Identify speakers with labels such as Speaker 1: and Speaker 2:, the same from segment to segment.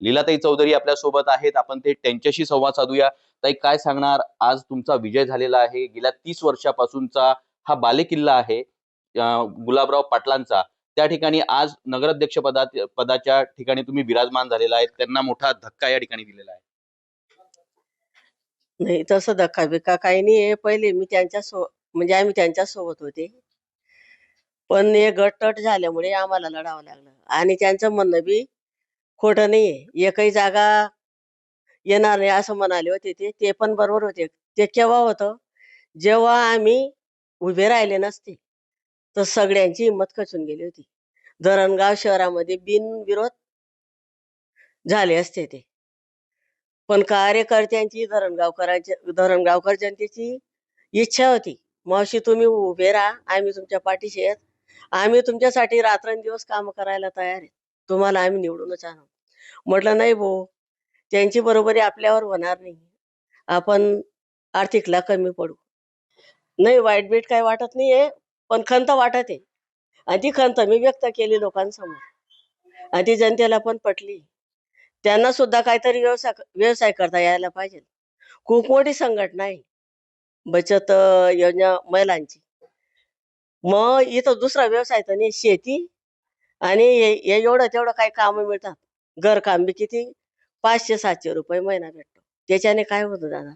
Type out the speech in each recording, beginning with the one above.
Speaker 1: लीलाताई चौधरी आपल्या सोबत आहेत, आपण त्यांच्याशी संवाद साधूया. ताई, काय सांगणार? आज तुमचा विजय झालेला आहे. गेल्या 30 वर्षापासूनचा हा बालेकिल्ला आहे गुलाबराव पाटलांचा. त्या ठिकाणी आज नगराध्यक्ष पदाच्या ठिकाणी तुम्ही विराजमान झालेला आहे. त्यांना मोठा धक्का या ठिकाणी दिलेला आहे.
Speaker 2: नाही, तसं धक्का-बिक्का काही नाहीये. पहिले मी म्हणजे आम्ही त्यांच्या सोबत होते. पण हे गट-तट झाल्यामुळे आम्हाला लढावं लागलं आणि त्यांचं म्हणणं बी खोटं नाहीये. एकही जागा येणार नाही असं म्हणाले होते ते. ते पण बरोबर होते. ते केव्हा होतं? जेव्हा आम्ही उभे राहिले नसते, तर सगळ्यांची हिंमत खचून गेली होती. धरणगाव शहरामध्ये बिनविरोध झाले असते ते. पण कार्यकर्त्यांची धरणगावकर जनतेची इच्छा होती, मावशी तुम्ही उभे राहा, आम्ही तुमच्या पाठीशी आहेत. आम्ही तुमच्यासाठी रात्रंदिवस काम करायला तयार आहे. तुम्हाला आम्ही निवडूनच आणू. म्हटलं नाही भाऊ, त्यांची बरोबरी आपल्यावर होणार नाही. आपण आर्थिकला कमी पडू. नाही, वाईट-बीट काही वाटत नाहीये, पण खंत वाटत आहे. आणि ती खंत मी व्यक्त केली लोकांसमोर. आणि ती जनतेला पण पटली. त्यांना सुद्धा काहीतरी व्यवसाय करता यायला पाहिजे. खूप मोठी संघटना आहे बचत योजना महिलांची. मग इथं दुसरा व्यवसाय तर नाही, शेती आणि हे एवढं तेवढं काही कामं मिळतात. घरकाम बी किती 500-700 रुपये महिना भेटतो. त्याच्याने काय होतं दादा?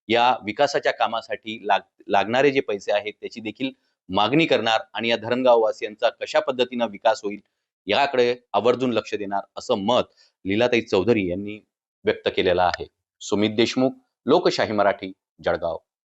Speaker 1: या विकासाच्या कामासाठी लागणारे जे पैसे आहेत त्याची देखील मागणी करणार आणि या धरणगाव वासियांचा कशा पद्धतीने विकास होईल याकडे आवर्जून लक्ष देणार असं मत लीलाताई चौधरी यांनी व्यक्त केलेलं आहे. सुमित देशमुख, लोकशाही मराठी, जळगाव.